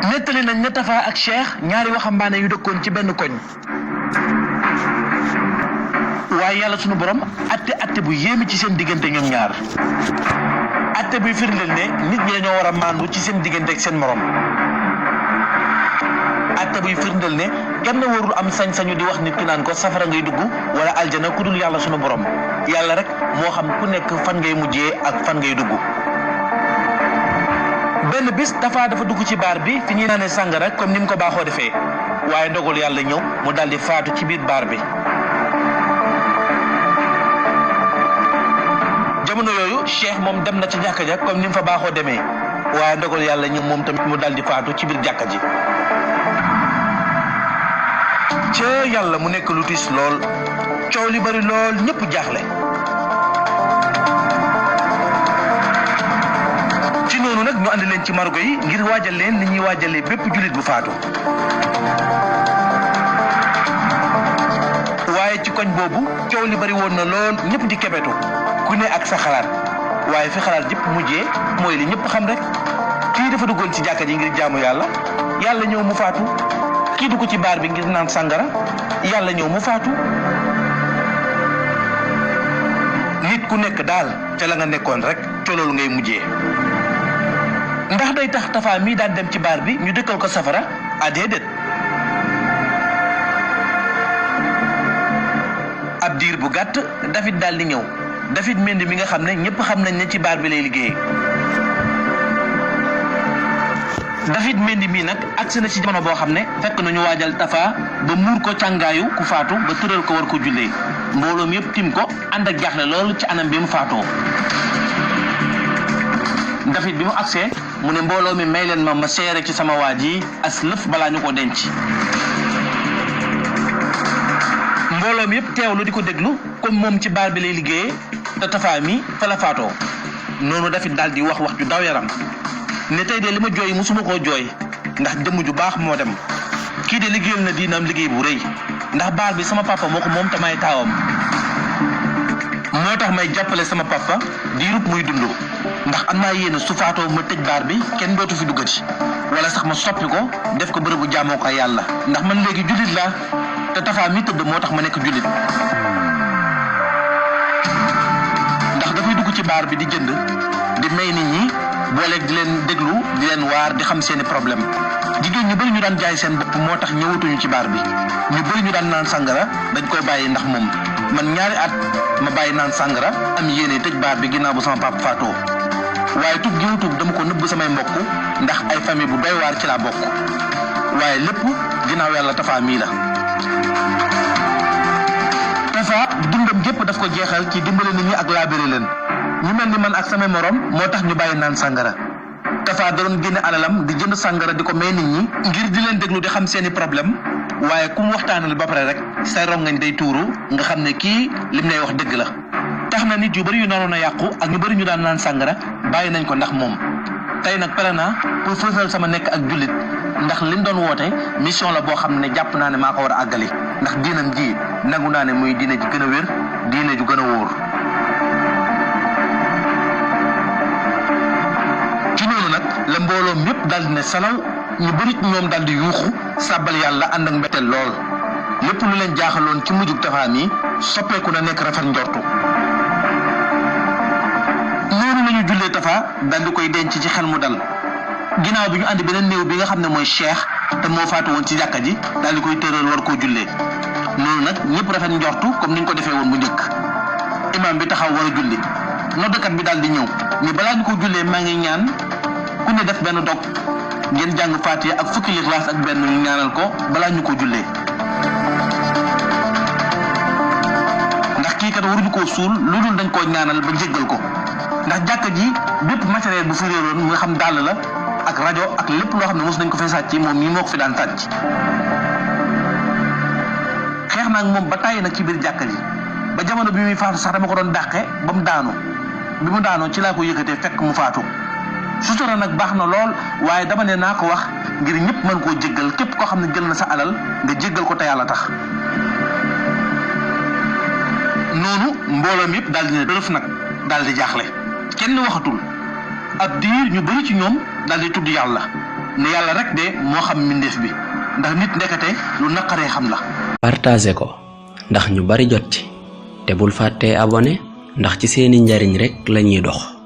nettali nañ ne Tafa ak Cheikh ñaari waxambaane yu dëkkoon ci benn koñ waaye yàlla sunu borom atte bu yéeme ci seen diggante ñoom ñaar atte bi firndeel ne nit ñi dañoo war a maandu ci seen diggante ak seen morom atte buy firndeel ne kenn warul am sañ-sañu di wax nit ki naan ko safara ngay dugg wala aljana ku dul yàlla sunu borom yàlla rek moo xam ku nekk fan ngay mujjee ak fan ngay dugg. benn bis Tafa dafa dugg ci baar bi fi ñuy naanee sàngara comme ni mu ko baaxoo defee waaye ndogal yàlla ñëw mu daldi faatu ci biir baar bi. jamono yooyu Cheikh moom dem na ci jàkka ja comme ni mu fa baaxoo demee waaye ndogal yàlla ñëw moom tamit mu daldi faatu ci biir jàkka ji. ca yàlla mu nekk lu tiis lool coow li bari lool ñëpp jaaxle. ci noonu nag ñu andi leen ci margo yi ngir waajal leen ni ñuy waajalee bépp jullit bu faatu. waaye ci koñ boobu coow li bari woon na lool ñëpp di kebetu ku ne ak sa xalaat waaye fi xalaat jëpp mujjee mooy li ñëpp xam rek kii dafa duggoon ci jàkka ji ngir jaamu yàlla ñëw mu faatu kii dugg ci baar bi ngir naan sàngara yàlla ñëw mu faatu. nit ku nekk daal ca la nga nekkoon rek ca loolu ngay mujjee. ndax day tax Tafa mii daan dem ci baar bi ñu dëkkal ko safara a déedéet. ab diir bu gàtt David daal di ñëw David Mendy mi nga xam ne ñëpp xam nañ ne ci baar bi lay liggéeyee. David Mendy mii nag agsi na ci jamono boo xam ne fekk nañu waajal Tafa ba muur ko càngaayu ku faatu ba tëral ko war ko jullee mbooloo mi yëpp tim ko ànd ak jaaxle loolu ci anam bi mu faatoo. David bi mu agsee mu ne mbooloo mi may leen ma seere ci sama waa ji as lëf balaa ñu ko denc. mbooloo mi yëpp teewlu di ko déglu comme moom ci baar bi lay liggéeyee te Tafa mi fa la faatoo. noonu David daal di wax ju daw yaram ne tey de li ma jooy musuma koo jooy ndax jëmm ju baax moo dem kii de liggéeyal na diinam liggéey bu rëy ndax baar bi sama papa moo ko moom te may taawam moo tax may jàppale sama papa diirub muy dund ndax am naa yéene su faatoo ma tëj baar bi kenn dootu fi duggati wala sax ma soppi ko def ko bërëbu jaamoo ko yàlla ndax man léegi jullit laa te Tafa mi tëdd moo tax ma nekk jullit ndax dafay dugg ci baar bi di jënd di may nit ñi booleeg di leen déglu di leen waar di xam seeni problème jigéen ñu bëri ñu daan jaay seen bopp moo tax ñëwatuñu ci baar bi ñu bëri ñu daan naan sàngara dañ koy bàyyi ndax moom man ñaari at ma bàyyi naan sàngara am yéene tëj baar bi ginnaaw bu sama papa faatoo waaye tub gi tub dama ko nëbb samay mbokk ndax ay famille bu doy waar ci laa bokk waaye lépp ginnaaw yàlla Tafa mii la. Tafa dundam gépp daf ko jeexal ci dimbale nit ñi ak laabire leen ñu mel ni man ak samay morom moo tax ñu bàyyi naan sàngara. Tafa da doon génne alalam di jënd sàngara di ko may nit ñi ngir di leen déglu di xam seeni problème waaye ku mu waxtaanal ba pare rek say rongañ day tuuru nga xam ne kii lim lay wax dëgg la. tax na nit yu bëri yu naroon a yàqu ak ñu bëri ñu daan naan sàngara bàyyi nañ ko ndax moom tey nag pare naa pour fësal sama nekk ak jullit ndax liñ doon woote mission la boo xam ne jàpp naa ne maa ko war a àggali ndax diinam ji nangu naa ne muy diine ji gën a wér diine ju gën a wóor. ci noonu nag la mbooloom yépp daal di ne salaw ñu bëri ñoom daal di yuuxu sàbbal yàlla ànd ak mbetteel lool lépp lu leen jaaxaloon ci mujjug Tafa mi soppeeku na nekk rafet njortu. noonu lañu jullee Tafa daal di koy denc ci xel mu dal ginnaaw bi ñu andi beneen néew bi nga xam ne mooy Cheikh te moo faatu woon ci jàkka ji daal di koy tëral war koo jullee noonu nag ñëpp rafet njortu comme niñ ko defee woon bu njëkk. imam bi taxaw war a julli noddukat bi daal di ñëw ni balaa ñu ko jullee maa ngi ñaan ku ne def benn dog ngeen jàng Faatiha ak fukki Ixlaas ak benn ñu ñaanal ko balaa ñu ko jullee ndax kii kat waruñu koo suul lu dul dañ koo ñaanal ba jéggal ko ndax jàkka ji bépp matériel bu fi réeroon nga xam dàll la ak rajo ak lépp loo xam ne mos nañ ko fay sàcc moom mii moo ko fi daan sàcc. xeex naa ak moom ba tàyyi nag ci biir jàkka ji ba jamono bi muy faatu sax dama ko doon dàqe ba mu daanu bi mu daanoo ci laa ko yëkkatee fekk mu faatu sutura nag baax na lool waaye dama ne naa ko wax ngir ñëpp mën koo jéggal képp koo xam ne jël na sa alal nga jéggal ko te yàlla tax. noonu mbooloo mi yëpp daal di ne dërëf nag daal di jaaxle kenn waxatul ab diir ñu bëri ci ñoom daal di tudd yàlla ne yàlla rek de moo xam mbindeef bi ndax nit ndekete lu naqaree xam la. partagé ko ndax ñu bari jot ci te bul fàttee abonné ndax ci seeni njariñ rek lañuy dox.